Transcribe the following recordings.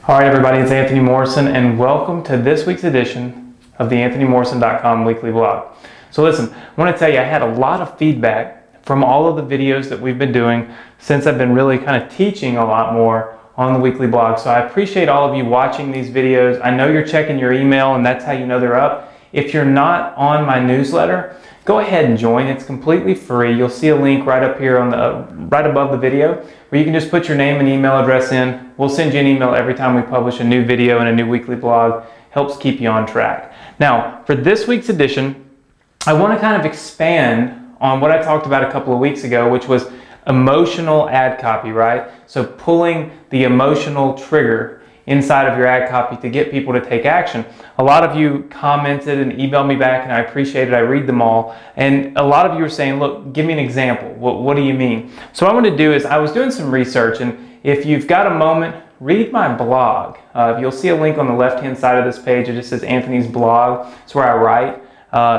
All right, everybody, it's Anthony Morrison, and welcome to this week's edition of the AnthonyMorrison.com weekly blog. So listen, I want to tell you, I had a lot of feedback from all of the videos that we've been doing since I've been really kind of teaching a lot more on the weekly blog. So I appreciate all of you watching these videos. I know you're checking your email, and that's how you know they're up. If you're not on my newsletter, go ahead and join. It's completely free. You'll see a link right up here on the right above the video where you can just put your name and email address in. We'll send you an email every time we publish a new video and a new weekly blog. Helps keep you on track. Now, for this week's edition, I want to kind of expand on what I talked about a couple of weeks ago, which was emotional ad copy, right? So pulling the emotional trigger inside of your ad copy to get people to take action. A lot of you commented and emailed me back, and I appreciate it. I read them all. And a lot of you are saying, look, give me an example. What do you mean? So what I want to do is, I was doing some research, and if you've got a moment, read my blog. You'll see a link on the left-hand side of this page. It just says Anthony's blog. It's where I write.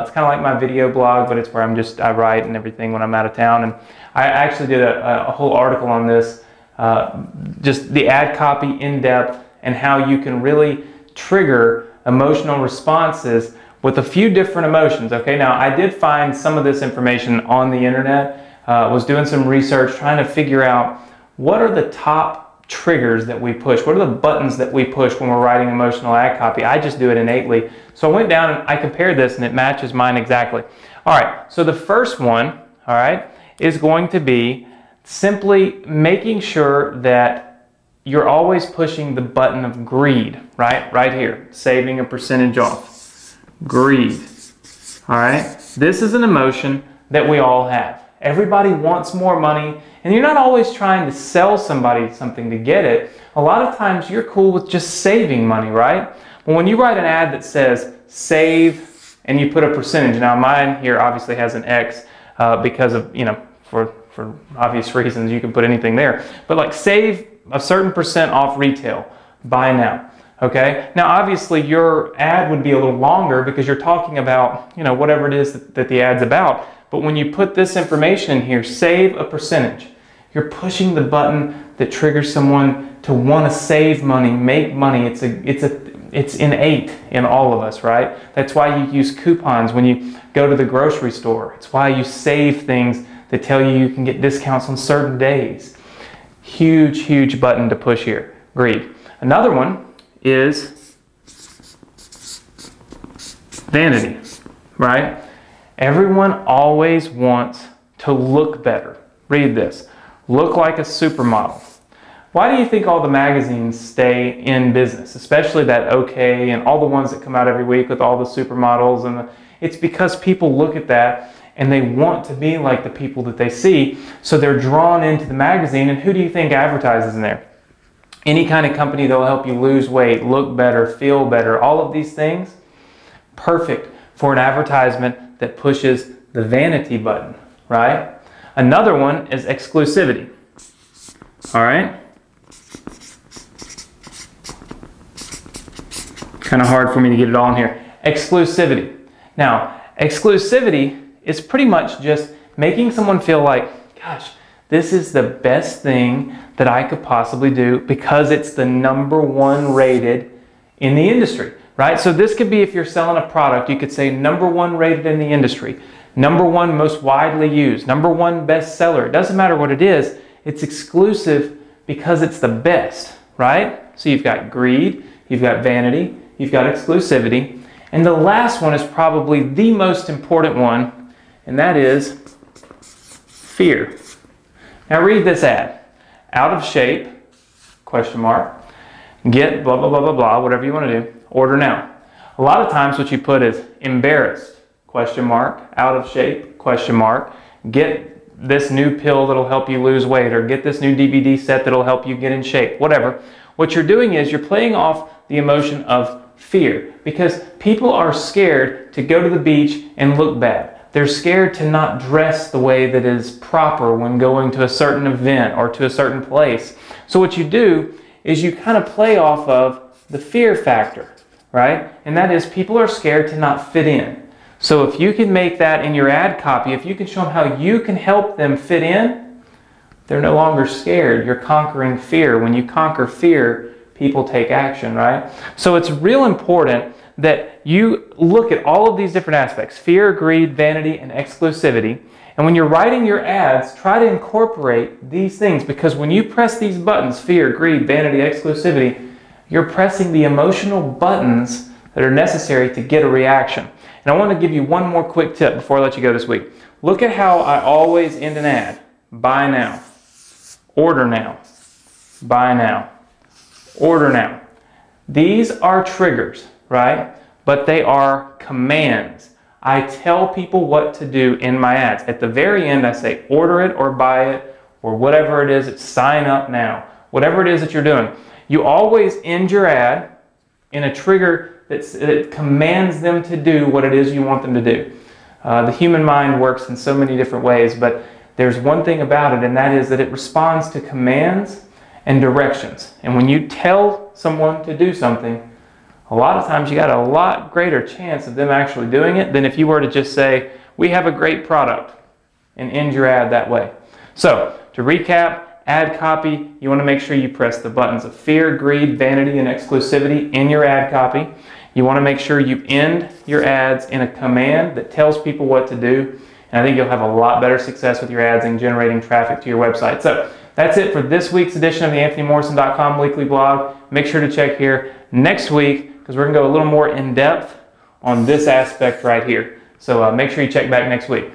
It's kind of like my video blog, but it's where I write and everything when I'm out of town. And I actually did a whole article on this, just the ad copy in depth, and how you can really trigger emotional responses with a few different emotions. Okay, now I did find some of this information on the internet, was doing some research trying to figure out what are the top triggers that we push, what are the buttons that we push when we're writing emotional ad copy. I just do it innately. So I went down and I compared this, and it matches mine exactly. All right, so the first one, all right, is going to be simply making sure that you're always pushing the button of greed, right? Right here, saving a percentage off. Greed, all right? This is an emotion that we all have. Everybody wants more money, and you're not always trying to sell somebody something to get it. A lot of times you're cool with just saving money, right? Well, when you write an ad that says save, and you put a percentage, now mine here obviously has an X because of, you know, for obvious reasons, you can put anything there. But like save a certain percent off retail, buy now, okay? Now obviously your ad would be a little longer because you're talking about, you know, whatever it is that the ad's about. But when you put this information in here, save a percentage, you're pushing the button that triggers someone to want to save money, make money. It's innate in all of us, right? That's why you use coupons when you go to the grocery store. It's why you save things that tell you can get discounts on certain days. Huge, huge button to push here, greed. Another one is vanity, right? Everyone always wants to look better. Read this. Look like a supermodel. Why do you think all the magazines stay in business, especially that OK and all the ones that come out every week with all the supermodels? And it's because people look at that and they want to be like the people that they see, so they're drawn into the magazine. And who do you think advertises in there? Any kind of company that will help you lose weight, look better, feel better, all of these things, perfect for an advertisement that pushes the vanity button, right? Another one is exclusivity, all right? Kind of hard for me to get it all in here. Exclusivity. Now, exclusivity is pretty much just making someone feel like, gosh, this is the best thing that I could possibly do because it's the #1 rated in the industry, right? So this could be, if you're selling a product, you could say #1 rated in the industry, #1 most widely used, #1 bestseller. It doesn't matter what it is, it's exclusive because it's the best, right? So you've got greed, you've got vanity, you've got exclusivity, and the last one is probably the most important one, and that is fear. Now read this ad. Out of shape, question mark, get blah, blah, blah, blah, blah, whatever you want to do, order now. A lot of times what you put is embarrassed, question mark, out of shape, question mark, get this new pill that'll help you lose weight, or get this new DVD set that'll help you get in shape, whatever. What you're doing is you're playing off the emotion of fear, because people are scared to go to the beach and look bad. They're scared to not dress the way that is proper when going to a certain event or to a certain place. So what you do is you kind of play off of the fear factor, right? And that is, people are scared to not fit in. So if you can make that in your ad copy, if you can show them how you can help them fit in, they're no longer scared. You're conquering fear. When you conquer fear, people take action, right? So it's real important that you look at all of these different aspects: fear, greed, vanity, and exclusivity. And when you're writing your ads, try to incorporate these things, because when you press these buttons, fear, greed, vanity, exclusivity, you're pressing the emotional buttons that are necessary to get a reaction. And I want to give you one more quick tip before I let you go this week. Look at how I always end an ad. Buy now. Order now. Buy now. Order now. These are triggers, right? But they are commands. I tell people what to do in my ads. At the very end, I say order it or buy it, or whatever it is, it's sign up now. Whatever it is that you're doing. You always end your ad in a trigger that commands them to do what it is you want them to do. The human mind works in so many different ways, but there's one thing about it, and that is that it responds to commands and directions. And when you tell someone to do something, a lot of times you got a lot greater chance of them actually doing it than if you were to just say, we have a great product, and end your ad that way. So, to recap, ad copy, you want to make sure you press the buttons of fear, greed, vanity, and exclusivity in your ad copy. You want to make sure you end your ads in a command that tells people what to do. And I think you'll have a lot better success with your ads and generating traffic to your website. So that's it for this week's edition of the AnthonyMorrison.com weekly blog. Make sure to check here next week, because we're going to go a little more in depth on this aspect right here. So make sure you check back next week.